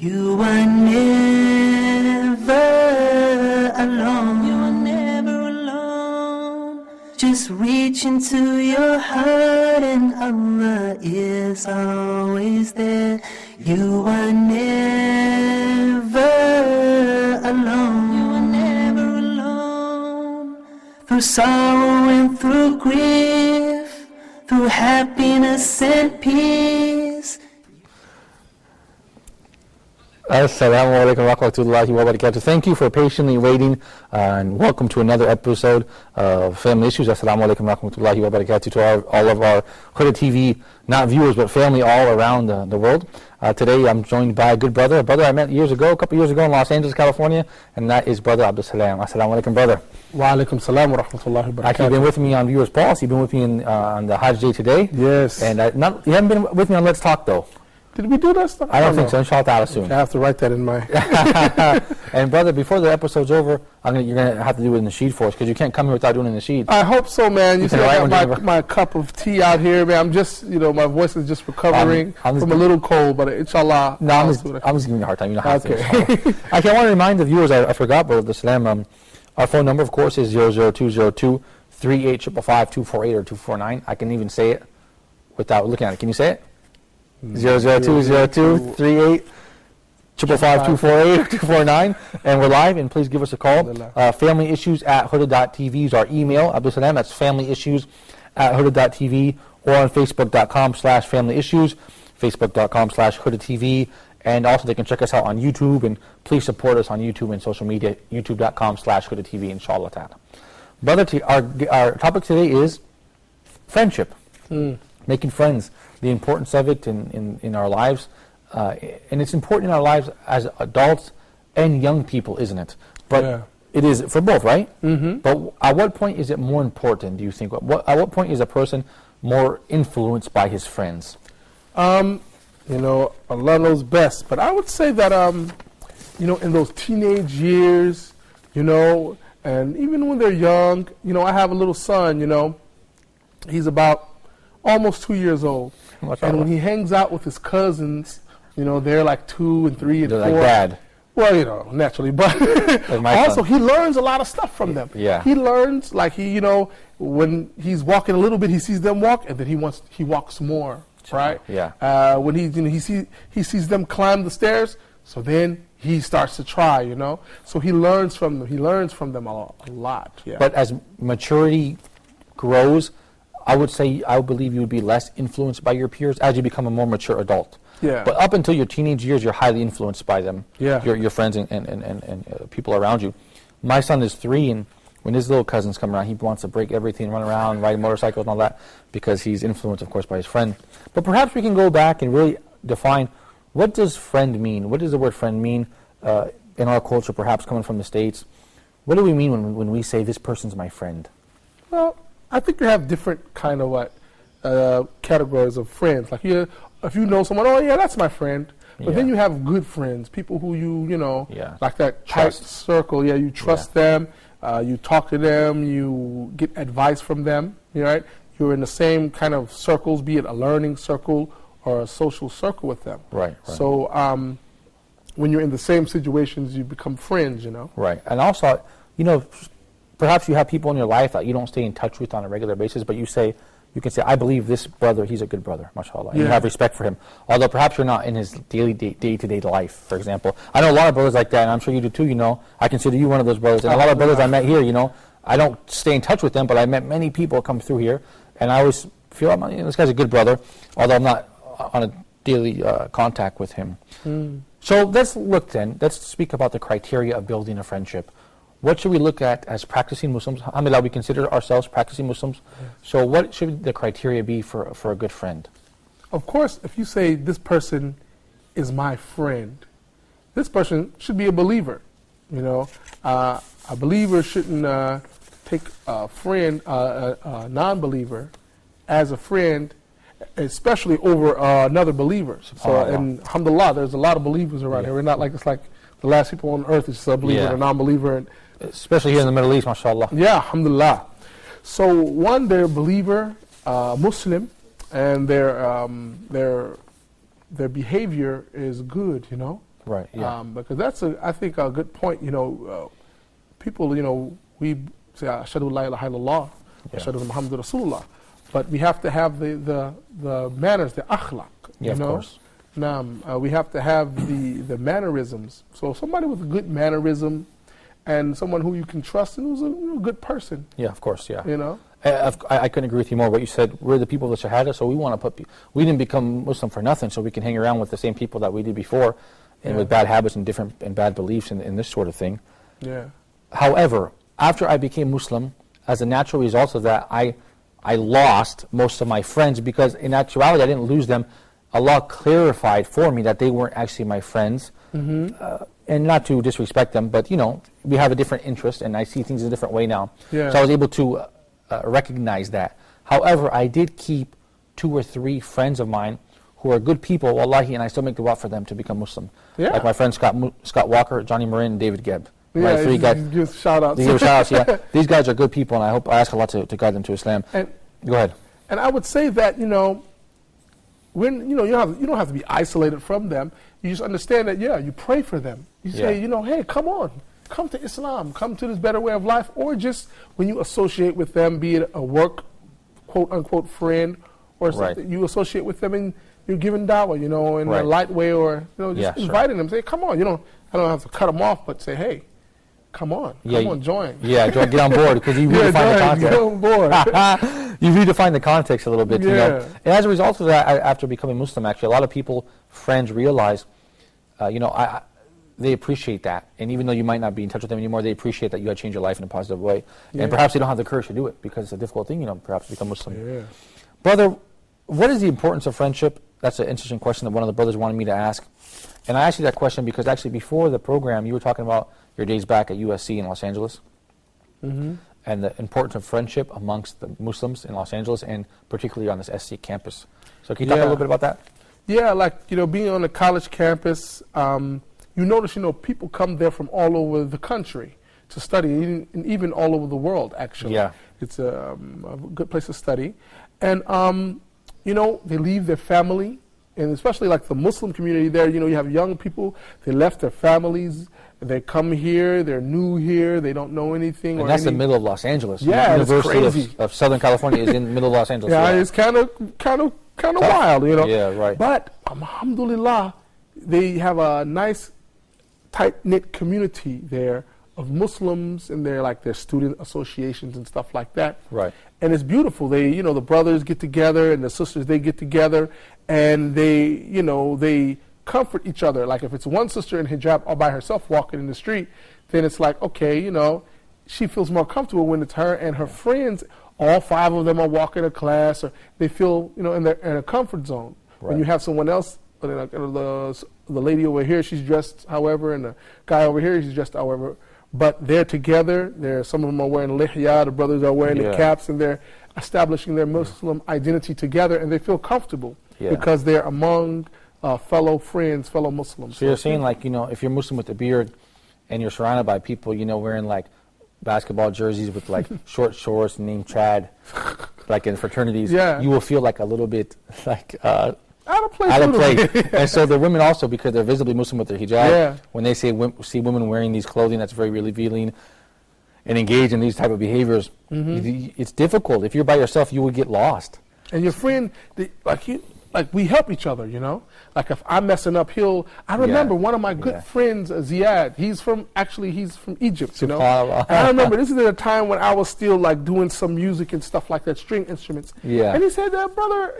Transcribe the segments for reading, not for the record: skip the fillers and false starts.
You are never alone. You are never alone. Just reach into your heart and Allah is always there. You are never alone. You are never alone. Through sorrow and through grief, through happiness and peace. Assalamu alaikum wa rahmatullahi wa barakatuh. Thank you for patiently waiting and welcome to another episode of Family Issues. Assalamu alaikum wa rahmatullahi wa barakatuh to all of our Huda TV, not viewers, but family all around the world. Today I'm joined by a good brother, a brother I met a couple years ago in Los Angeles, California, and that is Brother Abdul Salam. Assalamu alaikum, brother. Wa alaikum salam wa rahmatullahi wa barakatuh. Actually, you've been with me on Viewers Pulse. You've been with me on the Hajj Day today. Yes. And you haven't been with me on Let's Talk, though. Did we do that stuff? I don't think so. Inshallah ta'ala soon. Okay, I have to write that in my... And brother, before the episode's over, you're going to have to do it in the sheet for us, because you can't come here without doing it in the sheet. I hope so, man. You see, I got my cup of tea out here, man. I'm just, my voice is just recovering from a little cold, but inshallah... No, I'm just giving you a hard time. You don't have to. Okay. I want to remind the viewers, I forgot, Brother Salam, our phone number, of course, is 00202 3855248 or 249. I can even say it without looking at it. Can you say it? 00202 38 555 248 or 249, and we're live, and please give us a call. FamilyIssues@huda.tv is our email. Abdul Salam, that's FamilyIssues@huda.tv, or on Facebook.com/FamilyIssues, Facebook.com/HudaTV, and also they can check us out on YouTube, and please support us on YouTube and social media, YouTube.com/HudaTV, inshallah ta'ala. Brother, our topic today is friendship, making friends. The importance of it in our lives, and it's important in our lives as adults and young people, isn't it? But it is for both, right? Mm-hmm. But at what point is it more important, do you think? At what point is a person more influenced by his friends? Allah knows best, but I would say that, in those teenage years, and even when they're young, I have a little son, he's about almost 2 years old. And when he hangs out with his cousins, they're like 2 and 3 and 4. Like dad. Well, naturally, but also he learns a lot of stuff from them. Yeah. He learns, like when he's walking a little bit, he sees them walk, and then he walks more, right? Yeah. When he sees them climb the stairs, so then he starts to try, So he learns from them. He learns from them a lot. Yeah. But as maturity grows, I believe you would be less influenced by your peers as you become a more mature adult. Yeah. But up until your teenage years, you're highly influenced by them. Yeah. Your friends and people around you. My son is 3, and when his little cousins come around, he wants to break everything, run around, ride motorcycles and all that, because he's influenced, of course, by his friend. But perhaps we can go back and really define, what does friend mean? What does the word friend mean in our culture, perhaps coming from the States? What do we mean when we say this person's my friend? Well, I think you have different kind of categories of friends. Like if you know someone, oh yeah, that's my friend. But then you have good friends, people who like that tight circle. Yeah, you trust them. You talk to them. You get advice from them. Right? You're in the same kind of circles, be it a learning circle or a social circle with them. Right. So when you're in the same situations, you become friends. Right. And also, perhaps you have people in your life that you don't stay in touch with on a regular basis, but you can say, I believe this brother, he's a good brother, mashallah. And you have respect for him. Although perhaps you're not in his daily day-to-day life, for example. I know a lot of brothers like that, and I'm sure you do too, I consider you one of those brothers. And a lot of brothers I met here, I don't stay in touch with them, but I met many people come through here, and I always feel, this guy's a good brother, although I'm not on a daily contact with him. So let's speak about the criteria of building a friendship. What should we look at as practicing Muslims? Alhamdulillah, we consider ourselves practicing Muslims. Yes. So what should the criteria be for a good friend? Of course, if you say this person is my friend, this person should be a believer. A believer shouldn't take a friend, a non-believer, as a friend, especially over another believer. So, and alhamdulillah, there's a lot of believers around here. We're not like, it's like the last people on earth is just a believer and a non-believer. And especially here in the Middle East, mashallah. Yeah, alhamdulillah. So they're a believer, Muslim, and their behavior is good, Right. Yeah. Because that's I think a good point. People, we say Ashhadu la ilaha illallah, Ashhadu anna Muhammadur Rasulullah, but we have to have the manners, the akhlaq. Yeah, of course. We have to have the mannerisms. So somebody with a good mannerism, and someone who you can trust and who's a good person. Yeah, of course. Yeah. I I couldn't agree with you more. What you said, we're the people of the Shahada, so we want to we didn't become Muslim for nothing, so we can hang around with the same people that we did before, and with bad habits and bad beliefs and this sort of thing. Yeah. However, after I became Muslim, as a natural result of that, I lost most of my friends, because in actuality I didn't lose them. Allah clarified for me that they weren't actually my friends, and not to disrespect them, but we have a different interest, and I see things in a different way now. Yeah. So I was able to recognize that. However, I did keep 2 or 3 friends of mine who are good people, wallahi, and I still make dua for them to become Muslim. Yeah. Like my friend Scott Walker, Johnny Marin, and David Gebb. Yeah, Right, 3 guys. Give shout outs. They give shout outs, yeah. These guys are good people, and I ask Allah to guide them to Islam. Go ahead. And I would say that when you don't have to be isolated from them. You just understand that you pray for them. You say hey, come on, come to Islam, come to this better way of life, or just when you associate with them, be it a work quote unquote friend or something, you associate with them and you're giving dawah, in a light way, or just inviting them. Say, come on, I don't have to cut them off, but say, hey, come on, join. Yeah, get on board, because you redefine the context. Get on board. You redefine the context a little bit, And as a result of that, after becoming Muslim, actually, a lot of people, friends, realize, they appreciate that. And even though you might not be in touch with them anymore, they appreciate that you had changed your life in a positive way. Yeah. And perhaps they don't have the courage to do it, because it's a difficult thing, perhaps to become Muslim. Yeah. Brother, what is the importance of friendship? That's an interesting question that one of the brothers wanted me to ask. And I asked you that question because actually before the program, you were talking about your days back at USC in Los Angeles, and the importance of friendship amongst the Muslims in Los Angeles, and particularly on this SC campus. So can you talk a little bit about that? Yeah, like, being on a college campus, you notice, people come there from all over the country to study, and even all over the world, actually. Yeah. It's a good place to study. And, they leave their family, and especially like the Muslim community there, you have young people, they left their families, they come here, they're new here, they don't know anything. And that's the middle of Los Angeles. Yeah, University it's crazy. Of Southern California is in the middle of Los Angeles. Yeah, it's kind of wild, Yeah, right. But, alhamdulillah, they have a nice, tight-knit community there of Muslims, and they're like their student associations and stuff like that. Right. And it's beautiful. They, the brothers get together and the sisters, they get together, and they comfort each other. Like if it's one sister in hijab all by herself walking in the street, then it's like, okay, she feels more comfortable when it's her and her friends, all 5 of them are walking to class, or they feel, in a comfort zone. Right. When you have someone else, the lady over here, she's dressed however, and the guy over here, he's dressed however, but they're together. Some of them are wearing lihya, the brothers are wearing the caps, and they're establishing their Muslim identity together, and they feel comfortable because they're among fellow friends, fellow Muslims. So you're saying, like, if you're Muslim with a beard and you're surrounded by people, wearing like basketball jerseys with like short shorts named Chad, like in fraternities, you will feel like a little bit like out of place. And so the women also, because they're visibly Muslim with their hijab, when they see women wearing these clothing that's very revealing and engage in these type of behaviors, it's difficult. If you're by yourself, you would get lost. And your friend, we help each other, Like if I'm messing up, I remember one of my good friends, Ziad, he's from Egypt, And I remember this is at a time when I was still like doing some music and stuff like that, string instruments. Yeah. And he said, brother,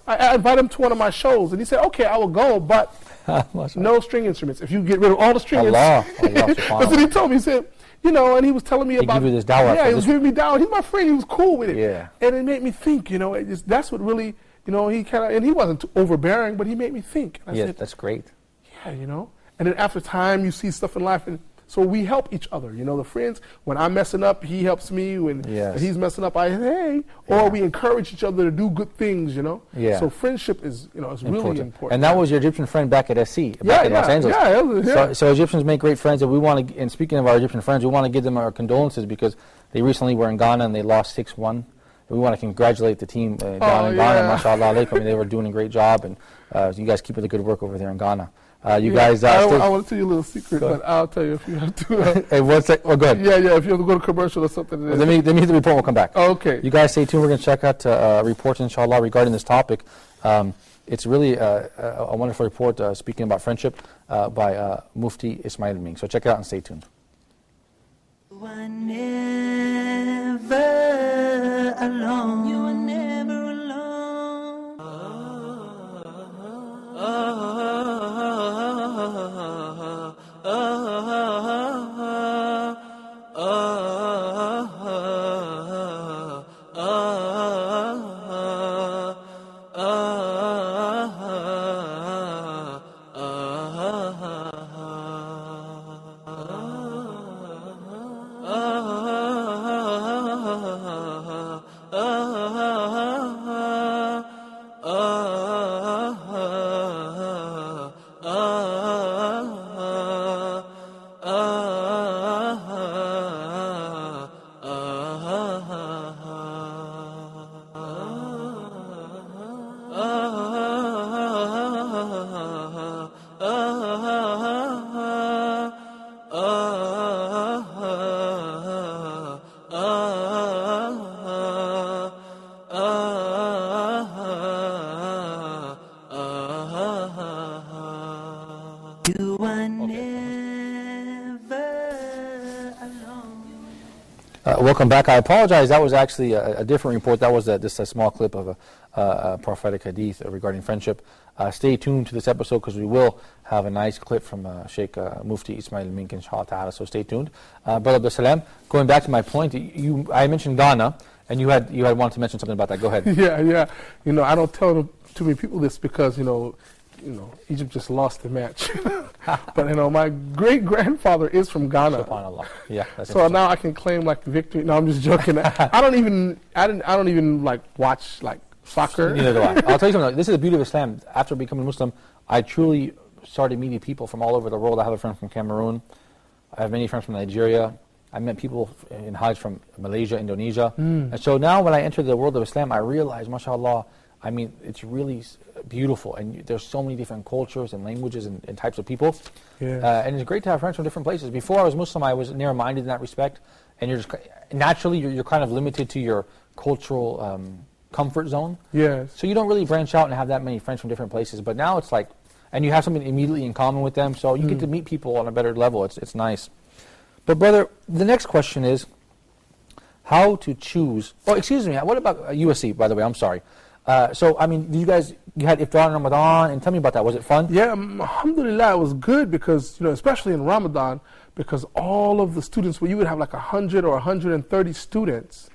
I invited him to one of my shows, and he said, okay, I will go, but no string instruments. If you get rid of all the string instruments. That's what he told me. He said, and he was telling me about. Give you this dawah. Yeah, he was giving me dawah. He's my friend. He was cool with it. Yeah. And it made me think, that's what really. He and he wasn't too overbearing, but he made me think. And I said, that's great. Yeah, And then after time, you see stuff in life, and so we help each other. The friends. When I'm messing up, he helps me. When he's messing up, I say, hey. Or we encourage each other to do good things. Yeah. So friendship is, is really important. And that was your Egyptian friend back at SC, back in Los Angeles. Yeah. So Egyptians make great friends, and we want to. And speaking of our Egyptian friends, we want to give them our condolences because they recently were in Ghana and they lost 6-1. We want to congratulate the team down in Ghana, mashallah alaikum. They were doing a great job, and you guys keep up the good work over there in Ghana. You guys. I want to tell you a little secret, but I'll tell you if you have to. Hey, one sec. Oh, go ahead. Yeah, if you have to go to commercial or something. Well, let me hit the report. We'll come back. Okay. You guys stay tuned. We're going to check out reports, inshallah, regarding this topic. It's really a wonderful report speaking about friendship by Mufti Ismail Ming. So check it out and stay tuned. You are never alone. You are never Welcome back. I apologize. That was actually a different report. That was just a small clip of a prophetic hadith regarding friendship. Stay tuned to this episode because we will have a nice clip from Sheikh Mufti Ismail Mink, inshallah ta'ala. So stay tuned. Brother Abdul Salam, going back to my point, I mentioned Ghana, and you had wanted to mention something about that. Go ahead. Yeah. I don't tell too many people this because Egypt just lost the match. But my great grandfather is from Ghana. SubhanAllah. Yeah. So now I can claim like victory. No, I'm just joking. I don't even like watch like soccer. Neither do I. I'll tell you something. This is the beauty of Islam. After becoming Muslim, I truly started meeting people from all over the world. I have a friend from Cameroon. I have many friends from Nigeria. I met people in Hajj from Malaysia, Indonesia. And so now when I enter the world of Islam, I realize, mashallah, I mean, it's really beautiful, and there's so many different cultures and languages and types of people. Yeah. And it's great to have friends from different places. Before I was Muslim, I was narrow-minded in that respect, and you're just naturally you're kind of limited to your cultural comfort zone. Yes. So you don't really branch out and have that many friends from different places. But now it's like, and you have something immediately in common with them, so you get to meet people on a better level. It's nice. But brother, the next question is how to choose. Oh, excuse me. What about USC? By the way, I'm sorry. So, I mean, you had iftar in Ramadan, and tell me about that. Was it fun? Yeah, alhamdulillah, it was good because, especially in Ramadan, because all of the students, you would have like 100 or 130 students,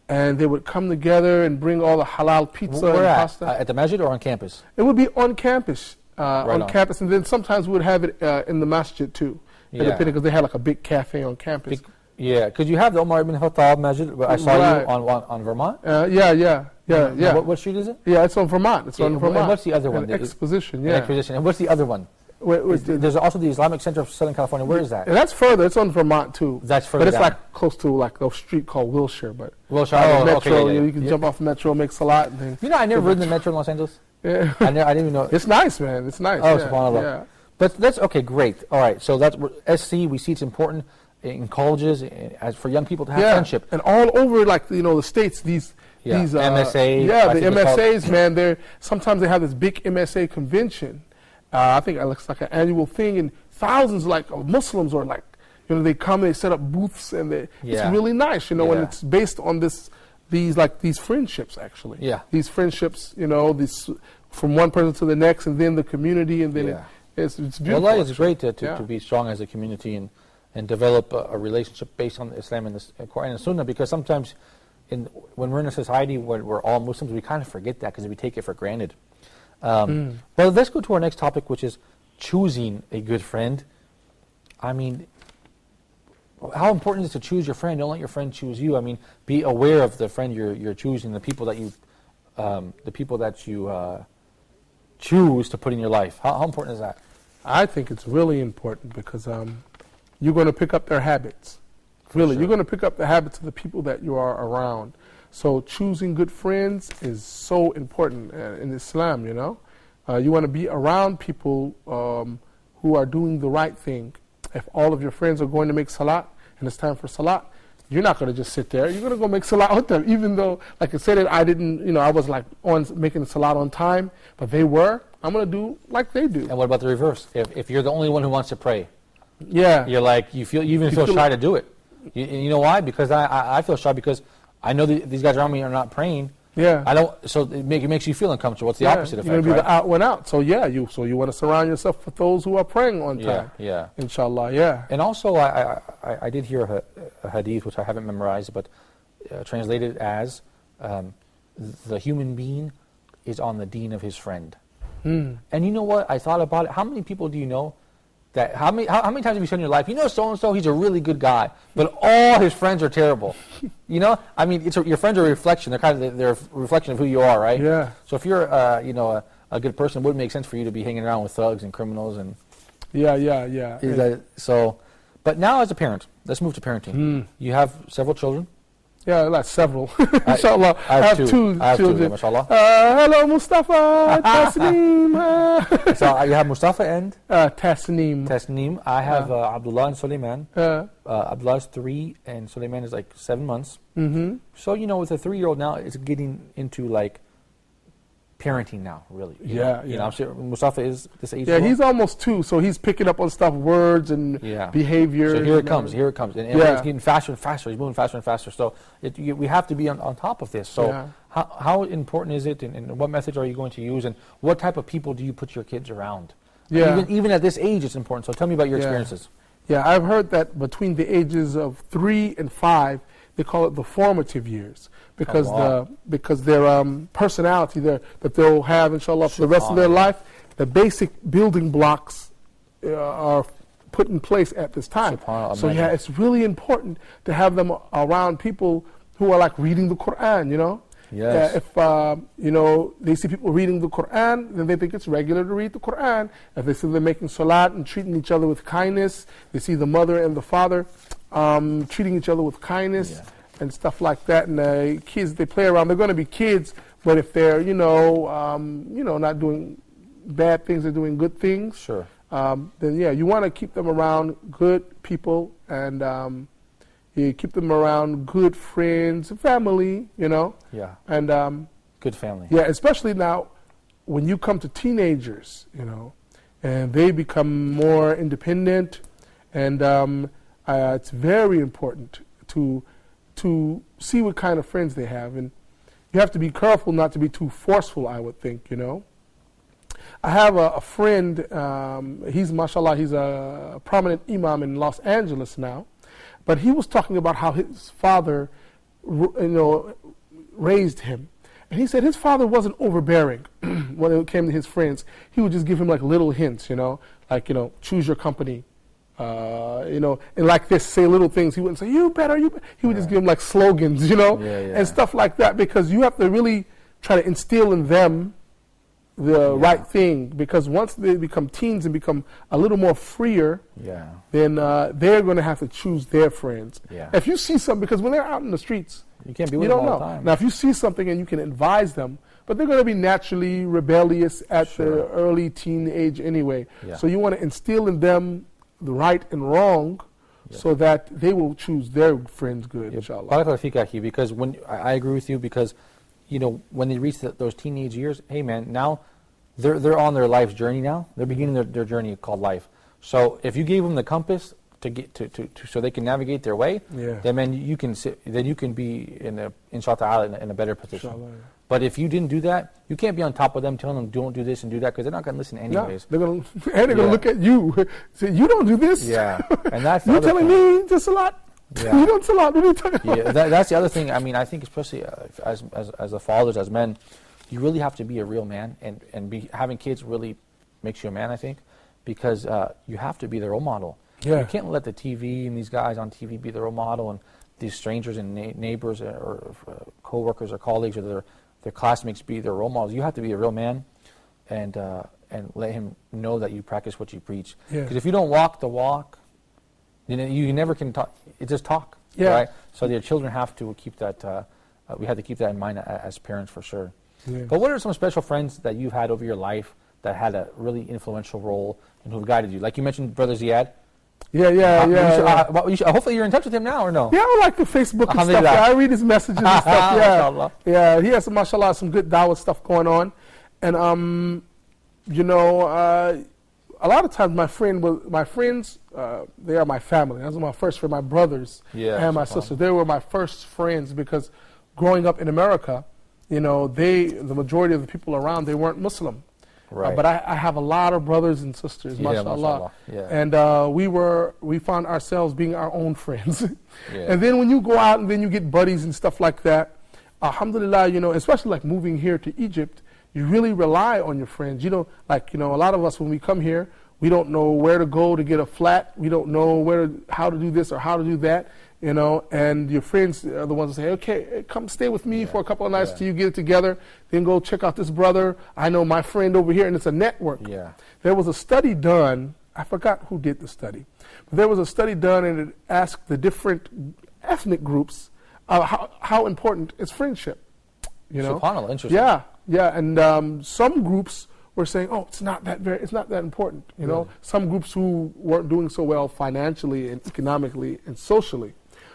and they would come together and bring all the halal pizza and pasta. At the masjid or on campus? It would be on campus, on campus, and then sometimes we would have it in the masjid too, because they had like a big cafe on campus. Yeah, because you have the Umar ibn Khattab Masjid. I saw you on Vermont. Yeah. What street is it? Yeah, it's on Vermont. It's on Vermont. And what's the other one? Exposition, yeah. Exposition. And what's the other one? There's also the Islamic Center of Southern California. Where is that? And that's further. It's on Vermont too. That's further. But it's down. like close to like a street called Wilshire. But Wilshire. Metro. Okay, you can jump off Metro, make salat, and then. I never ridden the Metro in Los Angeles. Yeah. I didn't even know. It's nice, man. It's nice. Oh, yeah. SubhanAllah. Yeah. But that's okay. Great. All right. So that's SC. We see it's important in colleges as for young people to have friendship. And all over like the states, these MSA. Yeah, the MSAs, man. Sometimes they have this big MSA convention. I think it looks like an annual thing, and thousands of Muslims are like, they come and they set up booths, and it's really nice, and it's based on these friendships actually. Yeah. These friendships, these from one person to the next, and then the community, and then it's beautiful. Well, it's great to be strong as a community and develop a relationship based on Islam and the Quran and Sunnah, because sometimes when we're in a society where we're all Muslims, we kind of forget that because we take it for granted. Well, let's go to our next topic, which is choosing a good friend. I mean, how important is it to choose your friend? Don't let your friend choose you. I mean, be aware of the friend you're choosing, the people that you choose to put in your life. How important is that? I think it's really important because you're going to pick up their habits. Really, you're going to pick up the habits of the people that you are around. So choosing good friends is so important in Islam, you want to be around people who are doing the right thing. If all of your friends are going to make salat and it's time for salat, you're not going to just sit there. You're going to go make salat with them, even though, like I said, I didn't, I was like on making salat on time, but they were. I'm going to do like they do. And what about the reverse? If you're the only one who wants to pray, yeah, you're like, you feel shy to do it. You know why? Because I feel shy because I know these guys around me are not praying. Yeah. I don't. So it makes you feel uncomfortable. It's the opposite effect. You're going to be right? the out one out. So yeah, you want to surround yourself with those who are praying on time. Yeah. Inshallah. Yeah. And also, I did hear a hadith which I haven't memorized, but translated as the human being is on the deen of his friend. And you know what? I thought about it. How many people do you know? How many times have you said in your life, so and so, he's a really good guy, but all his friends are terrible. I mean, your friends are a reflection. They're a reflection of who you are, right? Yeah. So if you're a good person, it wouldn't make sense for you to be hanging around with thugs and criminals and. Yeah. But now as a parent, let's move to parenting. You have several children. Yeah, like several. Inshallah. I have two children. mashallah. Hello, Mustafa. Tasneem. So you have Mustafa and? Tasneem. Tasneem. I have Abdullah and Suleiman. Abdullah is 3 and Suleiman is like 7 months. Mm-hmm. So, with a 3-year-old now, it's getting into like parenting now, really. I'm sure Mustafa is this age. Yeah, he's almost 2, so he's picking up on stuff, words and behavior. So here it comes. And it's getting faster and faster. He's moving faster and faster. So we have to be on top of this. So how important is it, and what methods are you going to use, and what type of people do you put your kids around? Yeah. Even at this age, it's important. So tell me about your experiences. Yeah, I've heard that between the ages of 3 and 5, they call it the formative years, because their personality that they'll have, inshallah, for the rest of their life, the basic building blocks are put in place at this time. So it's really important to have them around people who are like reading the Quran. Yes. If they see people reading the Quran, then they think it's regular to read the Quran. If they see them making salat and treating each other with kindness, they see the mother and the father treating each other with kindness and stuff like that. And the kids, they play around. They're going to be kids, but if they're not doing bad things, they're doing good things. Sure. Then you want to keep them around good people, and you keep them around good friends, family. Yeah. And good family. Yeah, especially now when you come to teenagers, and they become more independent, and it's very important to see what kind of friends they have, and you have to be careful not to be too forceful, I would think. I have a friend, he's a prominent imam in Los Angeles now, but he was talking about how his father, raised him. And he said his father wasn't overbearing when it came to his friends. He would just give him like little hints, like, choose your company, and like this, say little things. He wouldn't say, you better. He would just give him like slogans, and stuff like that, because you have to really try to instill in them the right thing, because once they become teens and become a little more freer, then they're going to have to choose their friends. If you see something, because when they're out in the streets, you can't be with them all the time. Now, if you see something and you can advise them, but they're going to be naturally rebellious at the early teen age anyway. So you want to instill in them the right and wrong, so that they will choose their friends good, inshallah. Because when I agree with you, because when they reach those teenage years, hey man, now they're on their life's journey now. They're beginning their journey called life. So if you gave them the compass to get to so they can navigate their way, then man, you can be inshallah in a better position. Inshallah. But if you didn't do that, you can't be on top of them telling them don't do this and do that, because they're not going to listen anyways. No, they're going to look at you. Say, you don't do this. Yeah, and that's you're telling me just a lot. Yeah. You don't a lot. What are you talking about? That's the other thing. I mean, I think especially as the fathers, as men, you really have to be a real man, and having kids really makes you a man, I think, because you have to be their role model. You can't let the TV and these guys on TV be the role model, and these strangers and neighbors or co-workers or colleagues or their classmates be their role models. You have to be a real man, and let him know that you practice what you preach. Because if you don't walk the walk, you never can talk. It's just talk, right? So your children have to keep that. We have to keep that in mind as parents, for sure. But what are some special friends that you've had over your life that had a really influential role and who guided you? Like you mentioned, Brother Ziad. Hopefully you're in touch with him now, or no? Yeah, I like the Facebook and stuff. Yeah, I read his messages and stuff. Yeah, he has, mashallah, some good dawah stuff going on. And, a lot of times my friends, they are my family. Those are my first friends, my brothers and my sisters. They were my first friends because growing up in America, the majority of the people around, they weren't Muslim. Right. But I have a lot of brothers and sisters, mashallah. Yeah. And we found ourselves being our own friends. And then when you go out and then you get buddies and stuff like that, alhamdulillah, especially like moving here to Egypt, you really rely on your friends. A lot of us, when we come here, we don't know where to go to get a flat. We don't know how to do this or how to do that. And your friends are the ones that say, okay, come stay with me for a couple of nights till you get it together. Then go check out this brother. I know my friend over here, and it's a network. Yeah. There was a study done. I forgot who did the study. But there was a study done, and it asked the different ethnic groups how important is friendship. SubhanAllah, interesting. Yeah. And some groups were saying, oh, it's not that important. Some groups who weren't doing so well financially and economically and socially.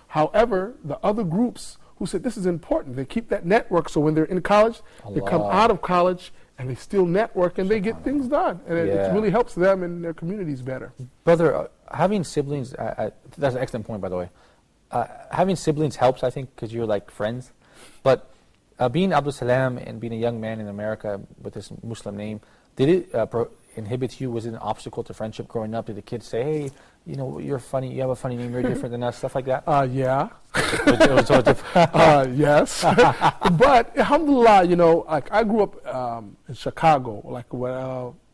However, the other groups who said this is important, they keep that network, so when they're in college, they come out of college and they still network and they get things done. And it really helps them and their communities better. Brother, having siblings, that's an excellent point, by the way. Having siblings helps, I think, because you're like friends. But being Abdul Salam and being a young man in America with this Muslim name, did it inhibit you? Was it an obstacle to friendship growing up? Did the kids say, hey, you're funny, you have a funny name, you're different than us, stuff like that? Yeah. Yes. But alhamdulillah, like I grew up in Chicago.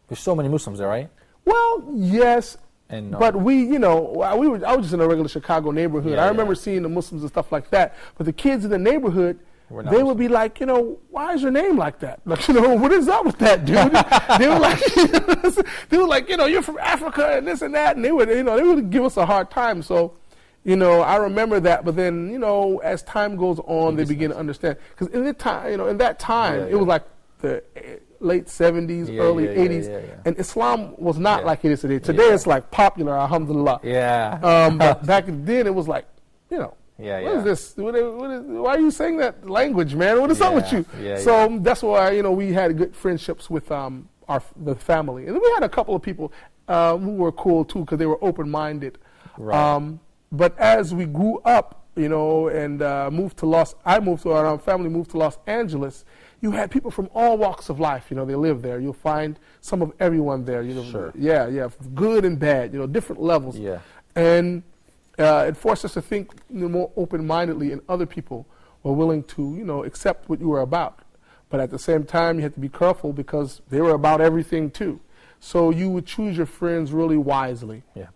There's so many Muslims there, right? Well, yes. But I was just in a regular Chicago neighborhood. I remember seeing the Muslims and stuff like that. But the kids in the neighborhood, they would be like, why is your name like that? Like, what is up with that, dude? they were like, you're from Africa and this and that, and they would give us a hard time. So, I remember that. But then, as time goes on, they begin to understand. Because in that time, it was like the late 70s, early 80s, and Islam was not like it is today. Today it's like popular, alhamdulillah. But back then it was like, what is this? Why are you saying that language, man? What is up with you? So that's why we had good friendships with the family, and then we had a couple of people who were cool too because they were open-minded. Right. But as we grew up, and our family moved to Los Angeles. You had people from all walks of life. They live there. You'll find some of everyone there. Sure. Yeah, good and bad. Different levels. Yeah. And it forced us to think more open-mindedly, and other people were willing to, accept what you were about. But at the same time, you had to be careful because they were about everything too. So you would choose your friends really wisely. Yeah,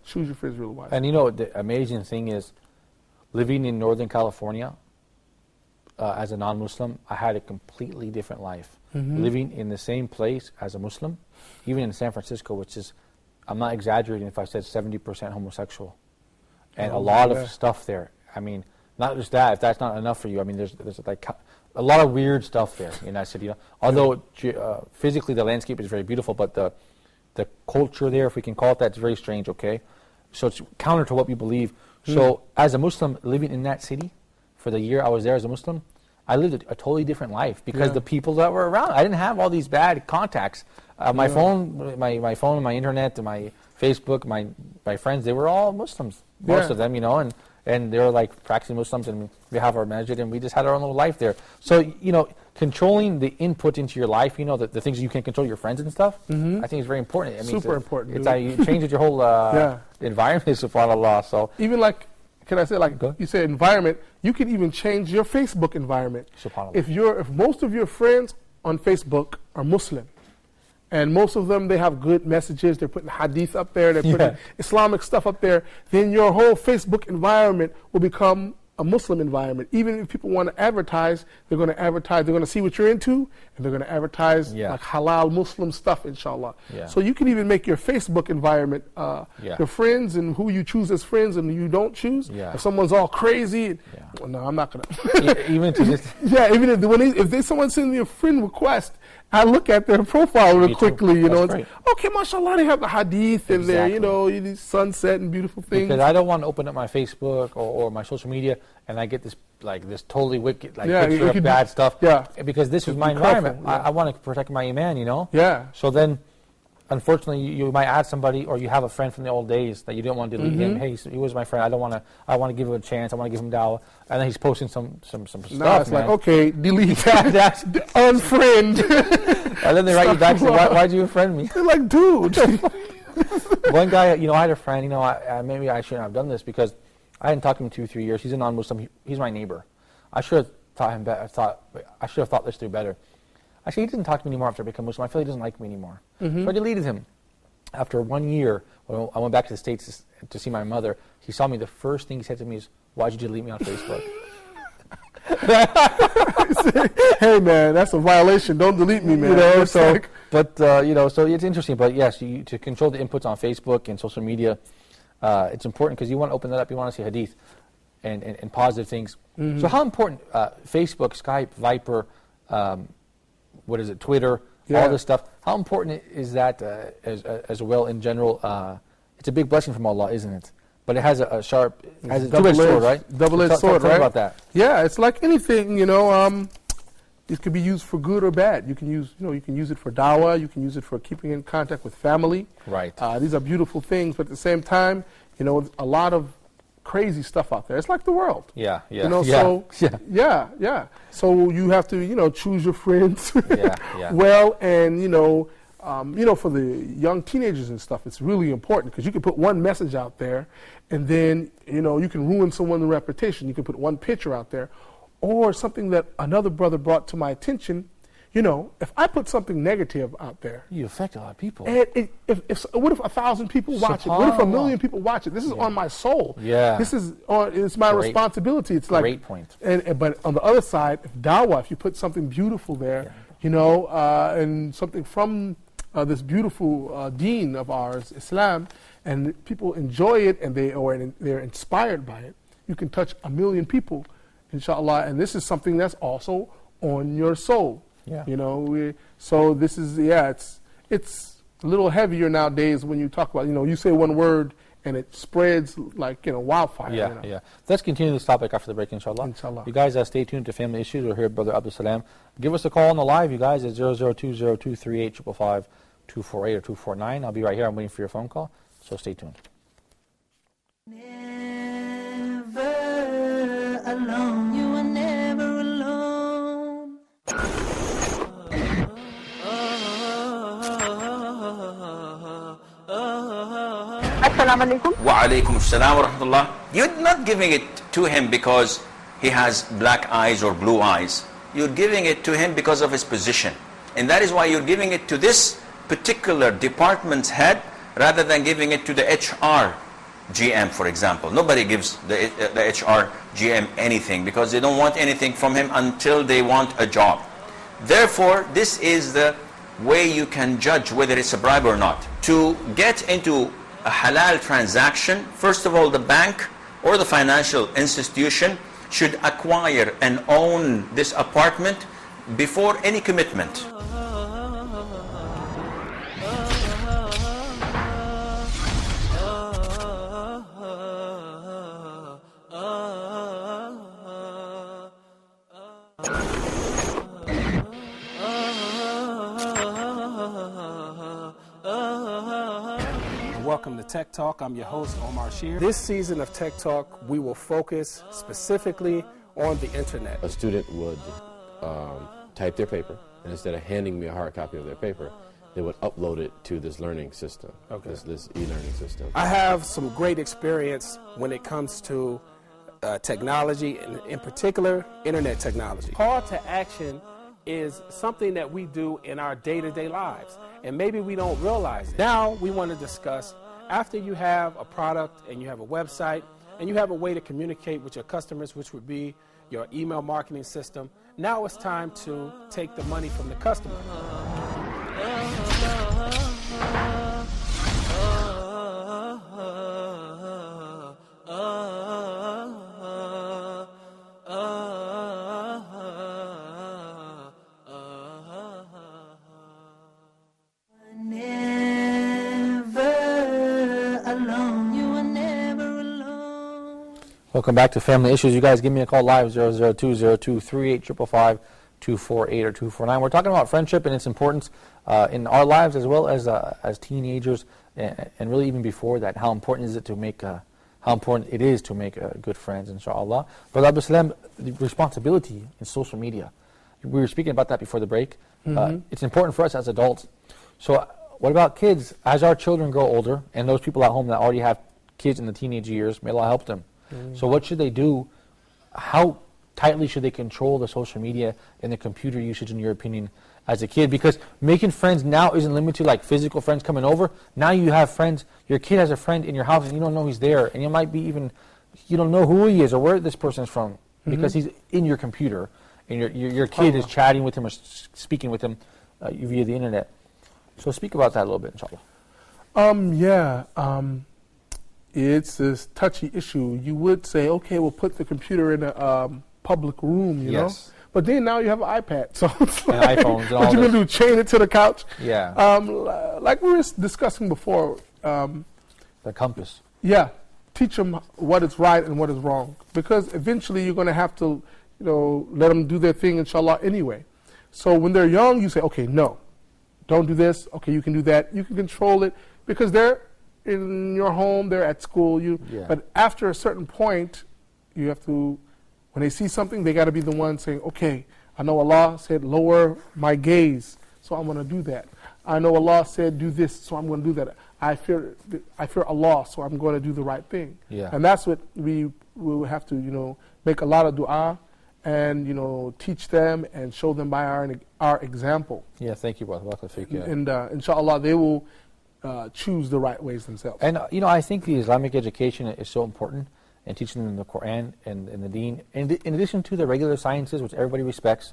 choose your friends really wisely. And the amazing thing is, living in Northern California, as a non-Muslim, I had a completely different life. Mm-hmm. Living in the same place as a Muslim, even in San Francisco, which is, I'm not exaggerating if I said 70% homosexual. And a lot of stuff there. I mean, not just that, if that's not enough for you, I mean, there's like a lot of weird stuff there in that city. Although physically the landscape is very beautiful, but the culture there, if we can call it that, is very strange, okay? So it's counter to what we believe. So as a Muslim living in that city, for the year I was there as a Muslim, I lived a totally different life because the people that were around, I didn't have all these bad contacts. My phone, my internet, my Facebook, my friends, they were all Muslims, most of them, and they were like practicing Muslims, and we have our masjid, and we just had our own little life there. So, controlling the input into your life, the things you can control, your friends and stuff, I think is very important. I mean, super important. You changes your whole environment, subhanAllah. So even like, can I say, like you said, environment, you can even change your Facebook environment. SubhanAllah. If most of your friends on Facebook are Muslim, and most of them, they have good messages, they're putting hadith up there, they're putting Islamic stuff up there, then your whole Facebook environment will become a Muslim environment. Even if people want to advertise, they're going to see what you're into, and they're going to advertise like halal Muslim stuff, inshallah. So you can even make your Facebook environment, your friends and who you choose as friends and who you don't choose. If someone's all crazy, well, no, I'm not going to. Even to this. Even if someone sends me a friend request, I look at their profile real too. quickly, you know. That's It's, okay, mashallah, they have the hadith in there, you Exactly. know, sunset and beautiful things. Because I don't want to open up my Facebook or my social media and I get this totally wicked Yeah, picture you of could- bad stuff. yeah. Because this is Be my careful, environment. yeah. I want to protect my iman, you know. Yeah. So then, unfortunately, you might add somebody or you have a friend from the old days that you don't want to delete him. Hey, he was my friend. I want to give him a chance. I want to give him dawah. And then he's posting some stuff. Now it's man. like, okay, delete that, unfriend. And then they write you back and say, why'd you unfriend me? They're like, dude. One guy, I had a friend, maybe I shouldn't have done this because I hadn't talked to him in 2-3 years. He's a non-Muslim. He's my neighbor. I should have taught him better. I should have thought this through better. Actually, he didn't talk to me anymore after I became Muslim. I feel he doesn't like me anymore. So I deleted him. After 1 year, when I went back to the States to see my mother, he saw me. The first thing he said to me is, why'd you delete me on Facebook? Hey, man, that's a violation. Don't delete me, man. So it's interesting. But yes, to control the inputs on Facebook and social media, it's important because you want to open that up. You want to see hadith and positive things. So how important Facebook, Skype, Viper, Twitter, all this stuff, how important is that as well in general? It's a big blessing from Allah, isn't it? But it has a double-edged sword, right? Double-edged sword, tell right? me about that. Yeah, it's like anything, it could be used for good or bad. You can use it for dawah. You can use it for keeping in contact with family. Right. These are beautiful things, but at the same time, a lot of crazy stuff out there. It's like the world. Yeah. So you have to, choose your friends Yeah. well, and for the young teenagers and stuff, it's really important because you can put one message out there, and then you can ruin someone's reputation. You can put one picture out there, or something that another brother brought to my attention. If I put something negative out there, you affect a lot of people. what if 1,000 people watch it? What if 1 million people watch it? This is on my soul. Yeah. It's my responsibility. It's like great point. But on the other side, if you put something beautiful there, and something from this beautiful deen of ours, Islam, and people enjoy it and they're inspired by it, you can touch 1 million people, inshallah. And this is something that's also on your soul. Yeah. So this is, it's a little heavier nowadays when you talk about, you say one word and it spreads like, wildfire. Yeah. Let's continue this topic after the break, inshallah. Inshallah. You guys stay tuned to Family Issues. We're here, Brother Abdul Salam. Give us a call on the live, you guys, at 0020238 248 or 249. I'll be right here. I'm waiting for your phone call, so stay tuned. Never alone. You are never alone. Assalamu alaikum. Wa alaikum assalam wa rahmatullah. You're not giving it to him because he has black eyes or blue eyes. You're giving it to him because of his position. And that is why you're giving it to this particular department's head rather than giving it to the HR GM, for example. Nobody gives the HR GM anything because they don't want anything from him until they want a job. Therefore, this is the way you can judge whether it's a bribe or not. To get into a halal transaction, first of all, the bank or the financial institution should acquire and own this apartment before any commitment. Welcome to Tech Talk. I'm your host, Omar Shear. This season of Tech Talk, we will focus specifically on the internet. A student would type their paper, and instead of handing me a hard copy of their paper, they would upload it to this learning system, this e-learning system. I have some great experience when it comes to technology, and in particular, internet technology. Call to action is something that we do in our day-to-day lives, and maybe we don't realize it. Now we want to discuss, after you have a product and you have a website and you have a way to communicate with your customers, which would be your email marketing system, now it's time to take the money from the customer. Welcome back to Family Issues. You guys give me a call live, 002-0238-555-248 or 249. We're talking about friendship and its importance in our lives as well as teenagers and really even before that. How important is it to make good friends, inshallah. Brother Abdul Salam, the responsibility in social media. We were speaking about that before the break. It's important for us as adults. So what about kids? As our children grow older, and those people at home that already have kids in the teenage years, may Allah help them. So what should they do? How tightly should they control the social media and the computer usage, in your opinion, as a kid? Because making friends now isn't limited to like physical friends coming over. Now you have friends, your kid has a friend in your house and you don't know he's there, and you might be even, you don't know who he is or where this person is from because he's in your computer and your kid is chatting with him or speaking with him via the internet. So speak about that a little bit, inshallah. It's this touchy issue. You would say, okay, we'll put the computer in a public room, you know? But then now you have an iPad, so it's like, iPhones and all what you gonna do? Chain it to the couch? Yeah. Like we were discussing before. The compass. Yeah, teach them what is right and what is wrong, because eventually you're gonna have to, let them do their thing, inshallah, anyway. So when they're young, you say, okay, no, don't do this. Okay, you can do that. You can control it because they're in your home, they're at school. But after a certain point, you have to. When they see something, they got to be the one saying, okay, I know Allah said lower my gaze, so I'm going to do that. I know Allah said do this, so I'm going to do that. I fear Allah, so I'm going to do the right thing. Yeah. And that's what we will have to, make a lot of dua and, teach them and show them by our example. Yeah, thank you, brother. And inshallah, they will choose the right ways themselves. And, I think the Islamic education is so important. And teaching them the Quran and the Deen, and in addition to the regular sciences, which everybody respects,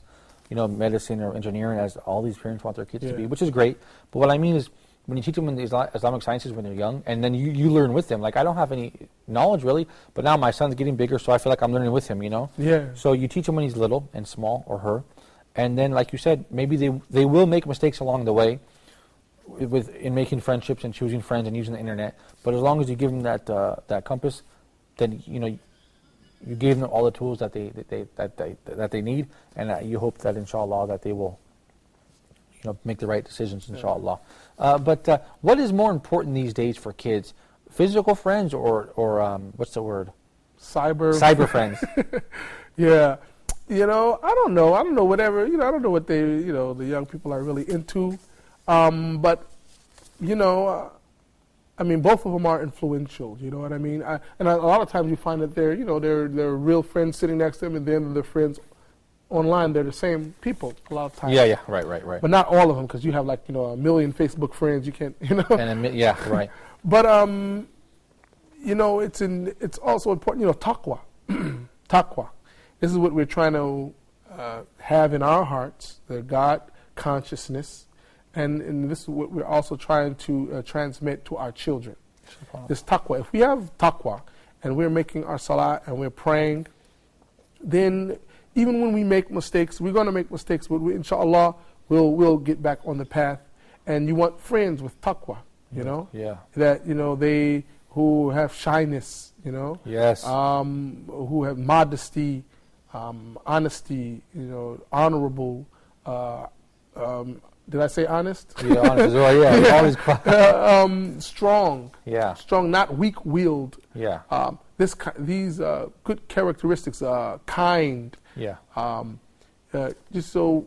medicine or engineering, as all these parents want their kids to be, which is great. But what I mean is, when you teach them in the Islamic sciences when they're young, and then you learn with them. Like, I don't have any knowledge really, but now my son's getting bigger, so I feel like I'm learning with him, Yeah. So you teach him when he's little and small, or her, and then, like you said, maybe they will make mistakes along the way in making friendships and choosing friends and using the internet. But as long as you give them that compass, then you gave them all the tools that they need, and you hope that inshallah that they will make the right decisions, inshallah. But what is more important these days for kids, physical friends or what's the word? Cyber friends. Yeah, I don't know whatever, I don't know what the young people are really into, but both of them are influential. You know what I mean? And a lot of times you find that they're real friends sitting next to them, and then their friends online, they're the same people a lot of times. Yeah, right. But not all of them, because you have a million Facebook friends. You can't, And right. But it's also important. Taqwa, taqwa. This is what we're trying to have in our hearts, the God consciousness. And this is what we're also trying to transmit to our children. This taqwa. If we have taqwa and we're making our salah and we're praying, then even when we make mistakes, we're going to make mistakes, but inshallah, we'll get back on the path. And you want friends with taqwa, Yeah. That, they who have shyness, Yes. who have modesty, honesty, honorable, did I say honest? Yeah, honest as well, yeah. Always strong. Yeah. Strong, not weak-willed. Yeah. These good characteristics, kind. Yeah. Just so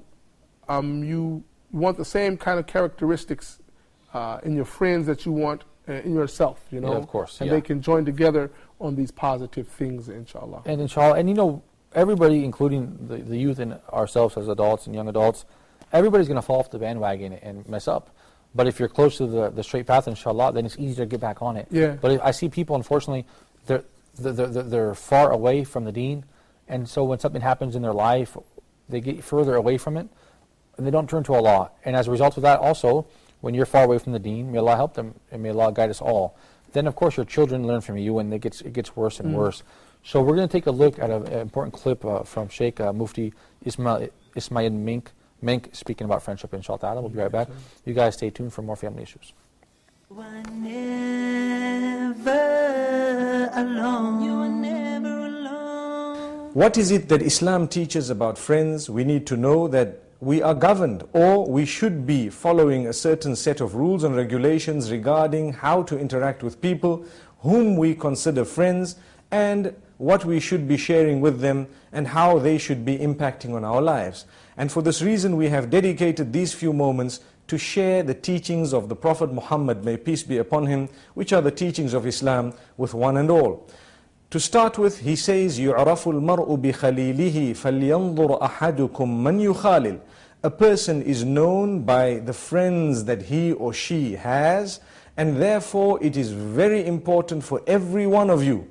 you want the same kind of characteristics in your friends that you want in yourself, Yeah, of course. And they can join together on these positive things, inshallah. And inshallah, and everybody, including the youth and ourselves as adults and young adults, everybody's going to fall off the bandwagon and mess up. But if you're close to the straight path, inshallah, then it's easier to get back on it. Yeah. But I see people, unfortunately, they're far away from the deen, and so when something happens in their life, they get further away from it, and they don't turn to Allah. And as a result of that, also, when you're far away from the deen, may Allah help them, and may Allah guide us all. Then, of course, your children learn from you, and it gets worse and worse. So we're going to take a look at an important clip from Sheikh Mufti Ismail Mink speaking about friendship, inshallah. We'll be right back. You guys stay tuned for more family issues. You are never alone. You are never alone. What is it that Islam teaches about friends? We need to know that we are governed, or we should be following a certain set of rules and regulations regarding how to interact with people whom we consider friends, and what we should be sharing with them, and how they should be impacting on our lives. And for this reason we have dedicated these few moments to share the teachings of the Prophet Muhammad, may peace be upon him, which are the teachings of Islam, with one and all. To start with, he says, يُعْرَفُ الْمَرْءُ بِخَلِيلِهِ فَلْيَنْظُرْ أَحَدُكُمْ مَنْ يُخَالِلْ. A person is known by the friends that he or she has, and therefore it is very important for every one of you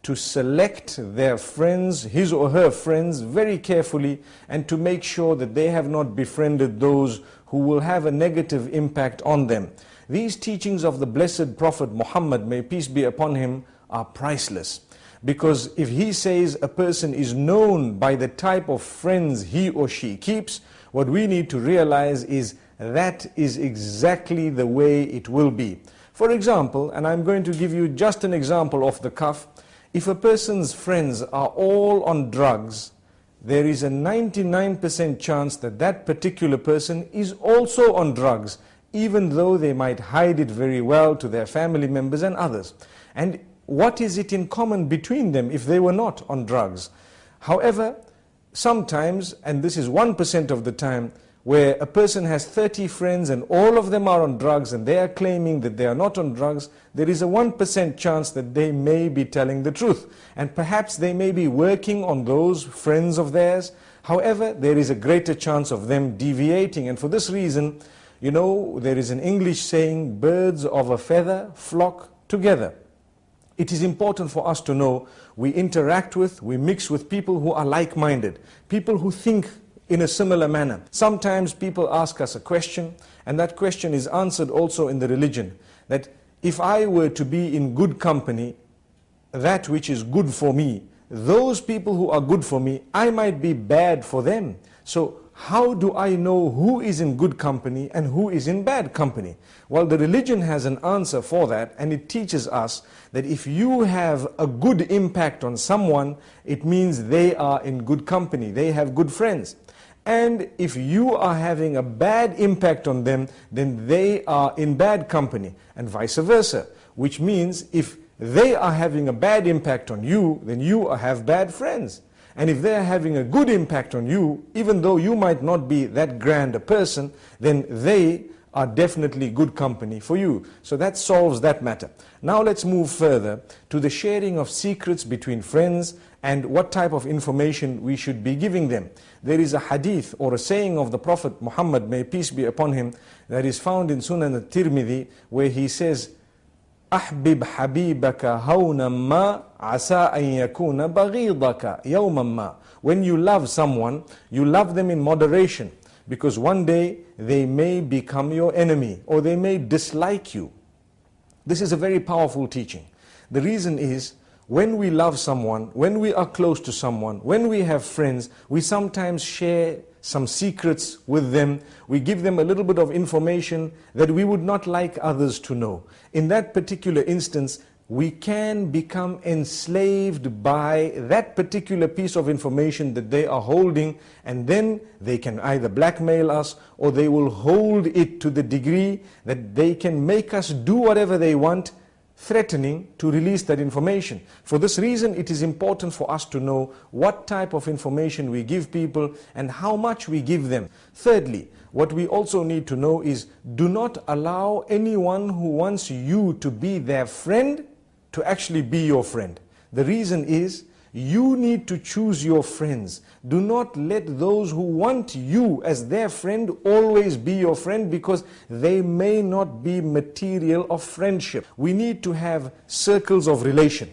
to select their friends, his or her friends, very carefully, and to make sure that they have not befriended those who will have a negative impact on them. These teachings of the blessed Prophet Muhammad, may peace be upon him, are priceless. Because if he says a person is known by the type of friends he or she keeps, what we need to realize is that is exactly the way it will be. For example, and I'm going to give you just an example off the cuff, if a person's friends are all on drugs, there is a 99% chance that that particular person is also on drugs, even though they might hide it very well to their family members and others. And what is it in common between them if they were not on drugs? However, sometimes, and this is 1% of the time, where a person has 30 friends and all of them are on drugs and they are claiming that they are not on drugs, there is a 1% chance that they may be telling the truth. And perhaps they may be working on those friends of theirs. However, there is a greater chance of them deviating. And for this reason, you know, there is an English saying, birds of a feather flock together. It is important for us to know we interact with, we mix with people who are like-minded, people who think in a similar manner. Sometimes people ask us a question, and that question is answered also in the religion, that if I were to be in good company, that which is good for me, those people who are good for me, I might be bad for them. So how do I know who is in good company and who is in bad company? Well, the religion has an answer for that, and it teaches us that if you have a good impact on someone, it means they are in good company, they have good friends. And if you are having a bad impact on them, then they are in bad company, and vice versa. Which means if they are having a bad impact on you, then you have bad friends. And if they are having a good impact on you, even though you might not be that grand a person, then they are definitely good company for you. So that solves that matter. Now let's move further to the sharing of secrets between friends and what type of information we should be giving them. There is a hadith or a saying of the Prophet Muhammad, may peace be upon him, that is found in Sunan al-Tirmidhi, where he says, أحبب حبيبك هونا ما عسى أن يكون بغيضك يوما ما. When you love someone, you love them in moderation, because one day they may become your enemy or they may dislike you. This is a very powerful teaching. The reason is, when we love someone, when we are close to someone, when we have friends, we sometimes share some secrets with them. We give them a little bit of information that we would not like others to know. In that particular instance, we can become enslaved by that particular piece of information that they are holding, and then they can either blackmail us or they will hold it to the degree that they can make us do whatever they want, threatening to release that information. For this reason, it is important for us to know what type of information we give people and how much we give them. Thirdly, what we also need to know is, do not allow anyone who wants you to be their friend to actually be your friend. The reason is, you need to choose your friends. Do not let those who want you as their friend always be your friend, because they may not be material of friendship. We need to have circles of relation.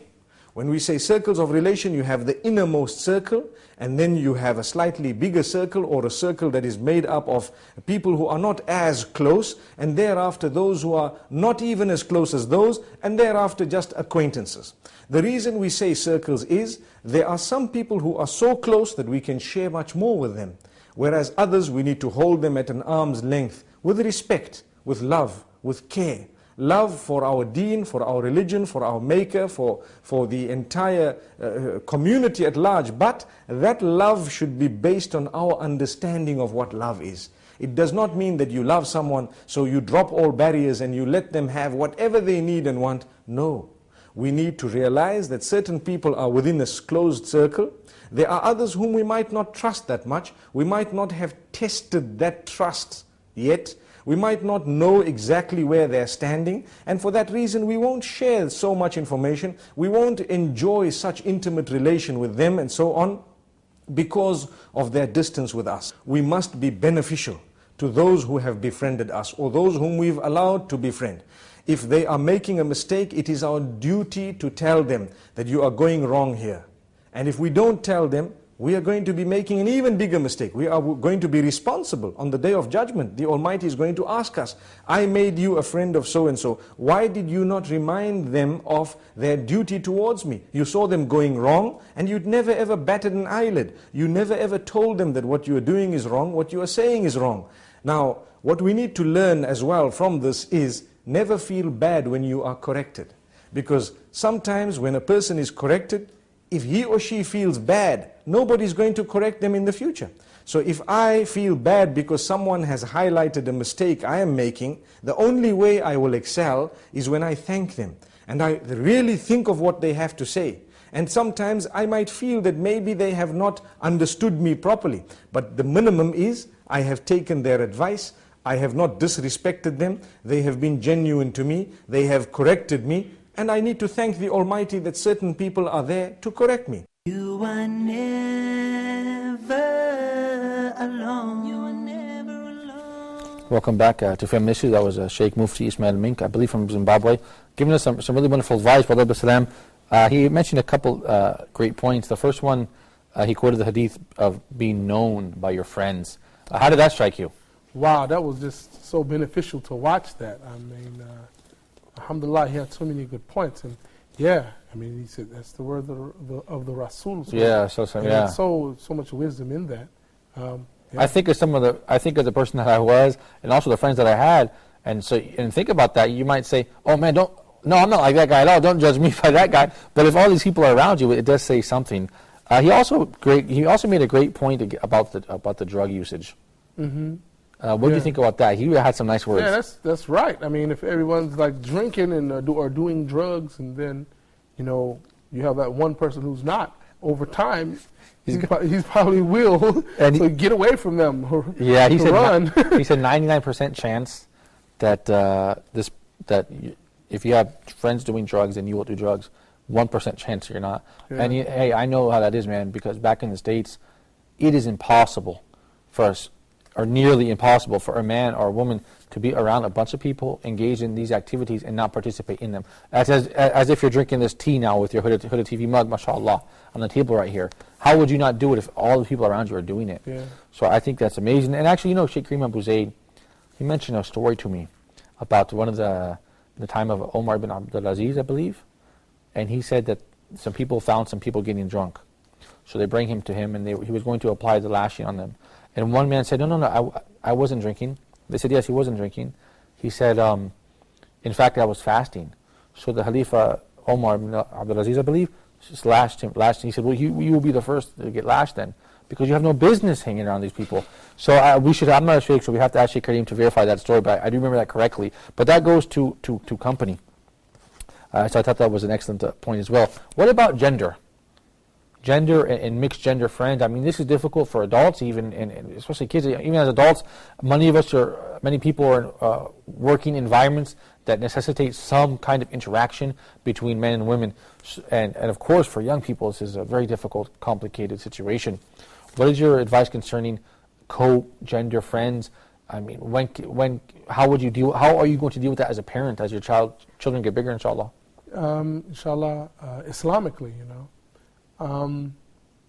When we say circles of relation, you have the innermost circle, and then you have a slightly bigger circle, or a circle that is made up of people who are not as close, and thereafter those who are not even as close as those, and thereafter just acquaintances. The reason we say circles is, there are some people who are so close that we can share much more with them, whereas others we need to hold them at an arm's length, with respect, with love, with care. love for our deen, for our religion, for our maker, for the entire community at large. But that love should be based on our understanding of what love is. It does not mean that you love someone so you drop all barriers and you let them have whatever they need and want. No. We need to realize that certain people are within a closed circle. There are others whom we might not trust that much. We might not have tested that trust yet. We might not know exactly where they're standing, and for that reason we won't share so much information. We won't enjoy such intimate relation with them and so on because of their distance with us. We must be beneficial to those who have befriended us or those whom we've allowed to befriend. If they are making a mistake, it is our duty to tell them that you are going wrong here. And if we don't tell them, we are going to be making an even bigger mistake. We are going to be responsible on the day of judgment. The Almighty is going to ask us, I made you a friend of so-and-so. Why did you not remind them of their duty towards me? You saw them going wrong and you'd never ever batted an eyelid. You never ever told them that what you are doing is wrong, what you are saying is wrong. Now, what we need to learn as well from this is never feel bad when you are corrected. Because sometimes when a person is corrected, if he or she feels bad, nobody's going to correct them in the future. So if I feel bad because someone has highlighted a mistake I am making, the only way I will excel is when I thank them. And I really think of what they have to say. And sometimes I might feel that maybe they have not understood me properly. But the minimum is, I have taken their advice, I have not disrespected them, they have been genuine to me, they have corrected me, and I need to thank the Almighty that certain people are there to correct me. You are never alone. You are never alone. Welcome back to Family Issues. That was Sheikh Mufti Ismail Mink, I believe from Zimbabwe, giving us some really wonderful advice. Brother Salam. He mentioned a couple great points. The first one, he quoted the hadith of being known by your friends. How did that strike you? Wow, that was just so beneficial to watch that. I mean, alhamdulillah, he had so many good points. And yeah, I mean, he said that's the word of the Rasul. Yeah, yeah. So much wisdom in that. Yeah. I think of the person that I was, and also the friends that I had, and think about that. You might say, "Oh man, no, I'm not like that guy at all. Don't judge me by that guy." But if all these people are around you, it does say something. He also made a great point about the drug usage. Mm-hmm. What do you think about that? He had some nice words. Yeah, that's right. I mean, if everyone's like drinking and or doing drugs, and then you have that one person who's not, over time, he's probably will so get away from them. Yeah, he said run. He said 99% chance that if you have friends doing drugs and you will do drugs, 1% chance you're not. Yeah. And hey, I know how that is, man, because back in the States, it is impossible for us, or nearly impossible for a man or a woman to be around a bunch of people engaged in these activities and not participate in them. As if you're drinking this tea now with your hooded TV mug, mashallah, on the table right here. How would you not do it if all the people around you are doing it? Yeah. So I think that's amazing. And actually, Sheikh Kareem Abu Zaid, he mentioned a story to me about one of the time of Omar ibn Abdul Aziz, I believe. And he said that some people found some people getting drunk. So they bring him to him, and he was going to apply the lashing on them. And one man said, no, I wasn't drinking. They said, yes, he wasn't drinking. He said, in fact, I was fasting. So the Khalifa, Omar ibn Abdul Aziz, I believe, just lashed him. He said, well, you will be the first to get lashed then, because you have no business hanging around these people. So I'm not a sheikh, so we have to ask Sheikh Kareem to verify that story, but I do remember that correctly. But that goes to company. So I thought that was an excellent point as well. What about gender? Gender and mixed gender friends. I mean, this is difficult for adults, even, and especially kids. Even as adults, many people are in working environments that necessitate some kind of interaction between men and women. And of course, for young people, this is a very difficult, complicated situation. What is your advice concerning co-gender friends? I mean, how are you going to deal with that as a parent, as your children get bigger, inshallah? Inshallah, Islamically,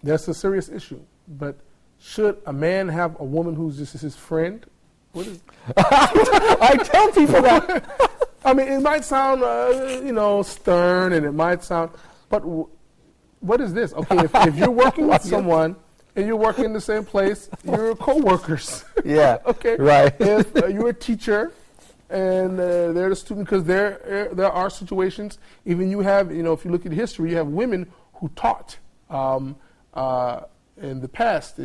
that's a serious issue. But should a man have a woman who's just his friend? What is? I tell people that. I mean, it might sound, stern, and it might sound, but what is this? Okay, if you're working with someone and you're working in the same place, you're co-workers. Yeah. Okay. Right. If you're a teacher and they're the student, because there are situations, even you have, if you look at history, you have women who taught in the past,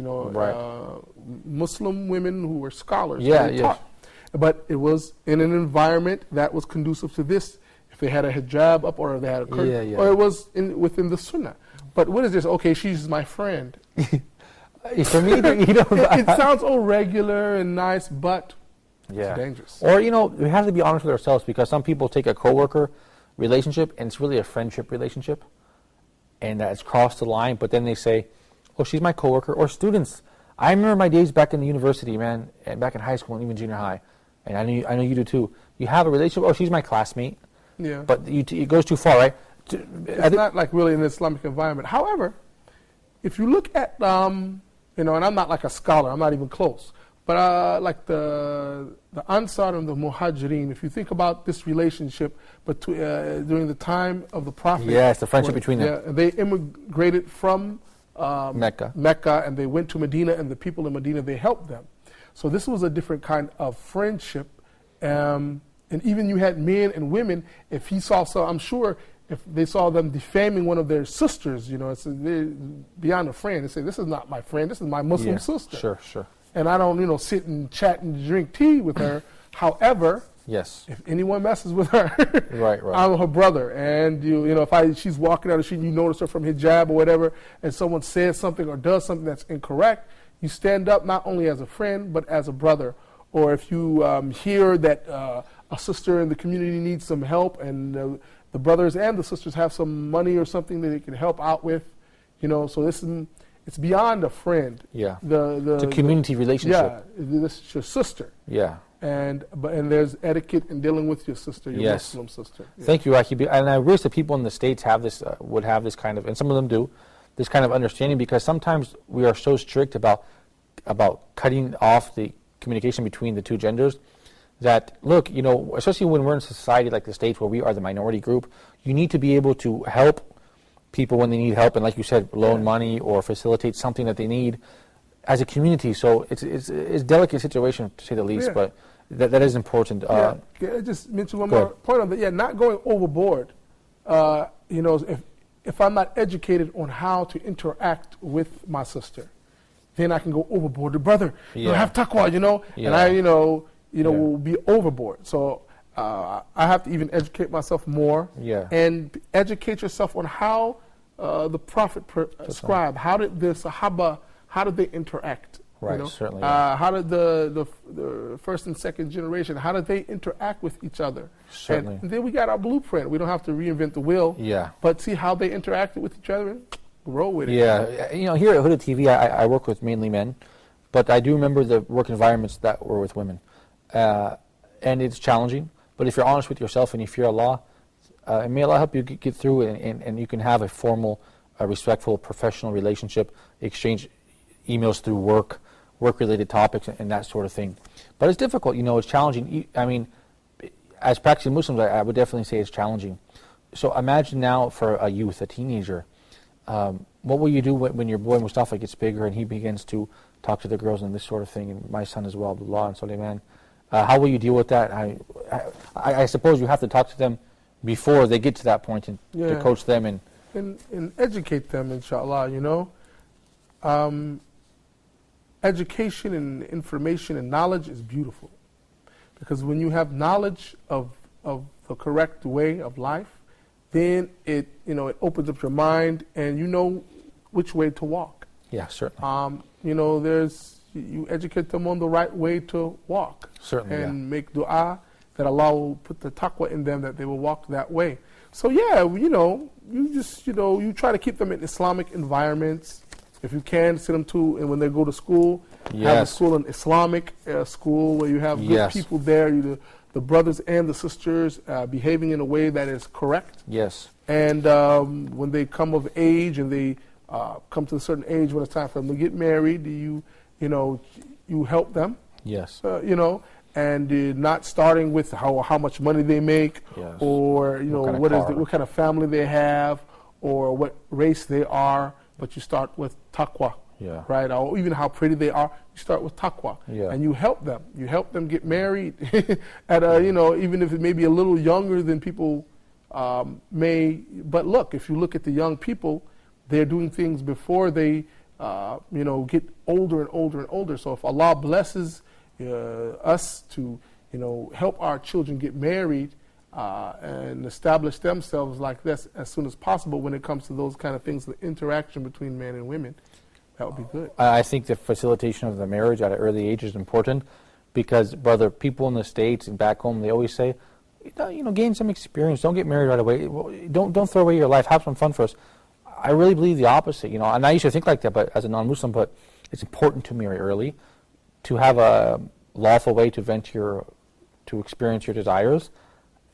Muslim women who were scholars. They taught. But it was in an environment that was conducive to this. If they had a hijab up, or they had a curtain, or it was within the sunnah. But what is this? Okay, she's my friend. For me, it sounds all regular and nice, but it's dangerous. Or, we have to be honest with ourselves, because some people take a coworker relationship and it's really a friendship relationship, and it's crossed the line, but then they say, oh, she's my coworker. Or students. I remember my days back in the university, man, and back in high school and even junior high, and I know you do too. You have a relationship, oh, she's my classmate. Yeah. But it goes too far, right? It's not like really in an Islamic environment. However, if you look at, and I'm not like a scholar, I'm not even close, but like the Ansar and the Muhajirin, if you think about this relationship during the time of the Prophet. Yes, the friendship between them. Yeah, they immigrated from Mecca, and they went to Medina, and the people in Medina, they helped them. So this was a different kind of friendship. And even you had men and women, if he saw, I'm sure if they saw them defaming one of their sisters, it's beyond a friend. They say, this is not my friend, this is my Muslim sister. Sure. And I don't, sit and chat and drink tea with her. However, yes, if anyone messes with her, right. I'm her brother. And if she's walking down the street and you notice her from hijab or whatever, and someone says something or does something that's incorrect, you stand up not only as a friend, but as a brother. Or if you hear that a sister in the community needs some help, and the brothers and the sisters have some money or something that they can help out with, so it's beyond a friend. Yeah. It's a community relationship. Yeah, this is your sister. Yeah. And there's etiquette in dealing with your sister, your Muslim sister. Yeah. Thank you, Rakib. And I wish that people in the States would have this kind of, and some of them do, this kind of understanding, because sometimes we are so strict about cutting off the communication between the two genders that, look, especially when we're in a society like the States where we are the minority group, you need to be able to help people when they need help, and like you said, loan money or facilitate something that they need as a community. So it's a delicate situation, to say the least, but that is important. I just mention one more point on that. Yeah, not going overboard. If I'm not educated on how to interact with my sister, then I can go overboard. The brother, have taqwa, and I, will be overboard. So I have to even educate myself more, and educate yourself on how the Prophet prescribed. How did the Sahaba, how did they interact? Right, certainly. How did the first and second generation, how did they interact with each other? Certainly. And then we got our blueprint. We don't have to reinvent the wheel. Yeah. But see how they interacted with each other and roll with it. Yeah. Here at Huda TV, I work with mainly men, but I do remember the work environments that were with women. And it's challenging, but if you're honest with yourself and you fear Allah, may Allah help you get through it, and you can have a formal, respectful, professional relationship, exchange emails through work-related topics and that sort of thing. But it's difficult, it's challenging. I mean, as practicing Muslims, I would definitely say it's challenging. So imagine now for a youth, a teenager, what will you do when your boy Mustafa gets bigger and he begins to talk to the girls and this sort of thing, and my son as well, Abdullah and Sulaiman? How will you deal with that? I suppose you have to talk to them before they get to that point and to coach them and educate them, inshallah, education and information and knowledge is beautiful, because when you have knowledge of the correct way of life, then it opens up your mind and you know which way to walk. Yeah, certainly. You educate them on the right way to walk. Certainly, and make dua that Allah will put the taqwa in them, that they will walk that way. So you try to keep them in Islamic environments. If you can, send them to, and when they go to school, have a school, an Islamic school where you have good people there, the brothers and the sisters behaving in a way that is correct. Yes. And when they come of age and they come to a certain age when it's time for them to get married, you help them. Yes. And not starting with how much money they make, or what kind of family they have, or what race they are. But you start with taqwa, Yeah. Right? Or even how pretty they are. You start with taqwa. Yeah. And you help them. You help them get married at a, even if it may be a little younger than people may. But look, if you look at the young people, they're doing things before they, get older and older and older. So if Allah blesses us to, help our children get married and establish themselves like this as soon as possible when it comes to those kind of things, the interaction between men and women, that would be good. I think the facilitation of the marriage at an early age is important because, brother, people in the States and back home, they always say, gain some experience. Don't get married right away. Don't throw away your life. Have some fun first. I really believe the opposite, and I used to think like that, but as a non-Muslim, but it's important to marry early, to have a lawful way to experience your desires,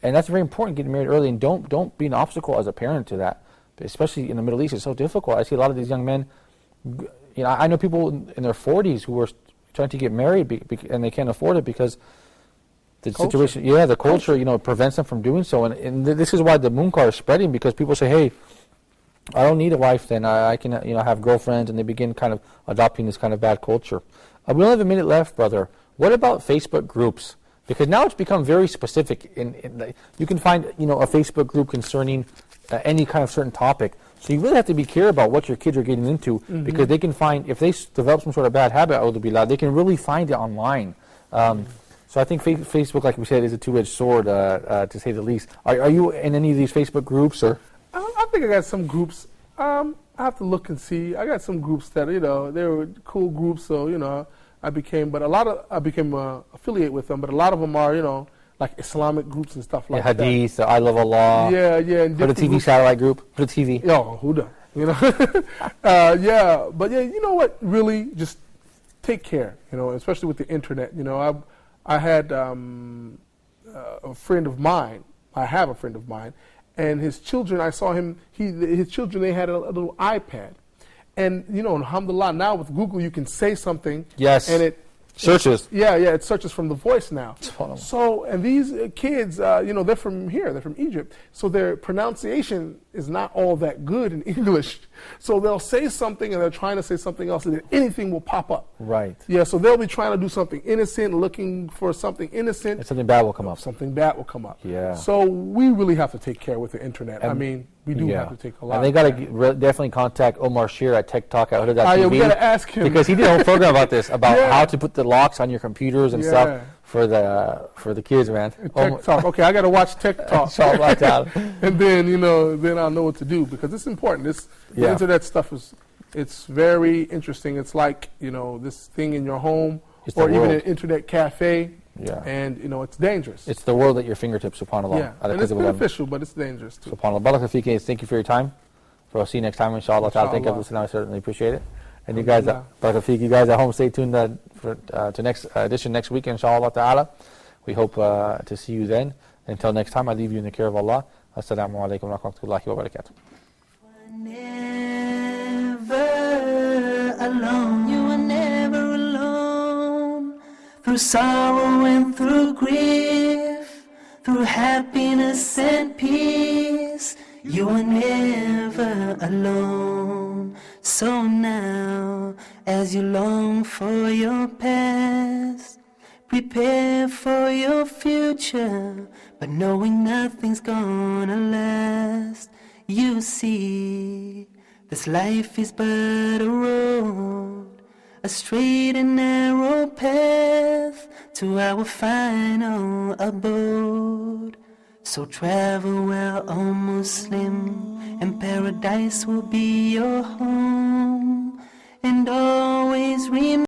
and that's very important, getting married early, and don't be an obstacle as a parent to that, especially in the Middle East. It's so difficult. I see a lot of these young men, I know people in their 40s who are trying to get married and they can't afford it because the situation, the culture, prevents them from doing so, and this is why the munkar is spreading, because people say, hey, I don't need a wife then, I can have girlfriends, and they begin kind of adopting this kind of bad culture. We only have a minute left, brother. What about Facebook groups? Because now it's become very specific. You can find a Facebook group concerning any kind of certain topic. So you really have to be careful about what your kids are getting into, because they can find, if they develop some sort of bad habit, they can really find it online. So I think Facebook, like we said, is a two-edged sword, to say the least. Are you in any of these Facebook groups, or? I think I got some groups. I have to look and see. I got some groups that, they were cool groups, so, I became affiliate with them, but a lot of them are, like Islamic groups and stuff like that. Hadith, I Love Allah. Yeah. And put a TV satellite group. Put a TV. Who does? But you know what? Really, just take care. Especially with the internet. I had a friend of mine. I have a friend of mine, and his children. I saw him. His children. They had a little iPad. And, alhamdulillah, now with Google, you can say something. Yes. And it searches. It searches from the voice now. So, and these kids, they're from here. They're from Egypt. So their pronunciation is not all that good in English. So they'll say something and they're trying to say something else, and then anything will pop up. Right. Yeah, so they'll be trying to do something innocent, looking for something innocent. And something bad will come up. Something bad will come up. Yeah. So we really have to take care with the internet. We do have to take a lot. And they got to definitely contact Omar Shear at Tech Talk at Huda.tv. We got to ask him, because he did a whole program about this, about how to put the locks on your computers and stuff for the kids, man. Tech Talk. Okay, I got to watch Tech Talk. And then then I'll know what to do, because it's important. The internet stuff it's very interesting. It's like this thing in your home, or even an internet cafe. Yeah. And, it's dangerous. It's the world at your fingertips, subhanAllah. Yeah, and it's beneficial, but it's dangerous too. SubhanAllah. Barakallahu feek. Thank you for your time. So I'll see you next time, inshallah. Thank you, I certainly appreciate it. And you guys, barakallahu feek, you guys at home, stay tuned to next edition next week, inshallah ta'ala. We hope to see you then. Until next time, I leave you in the care of Allah. Assalamu alaikum wa rahmatullahi wa barakatuh. Never alone, you are never alone. Through sorrow and through grief, through happiness and peace, you are never alone. So now, as you long for your past, prepare for your future, but knowing nothing's gonna last. You see, this life is but a road, a straight and narrow path to our final abode. So travel well, O Muslim, and paradise will be your home. And always remember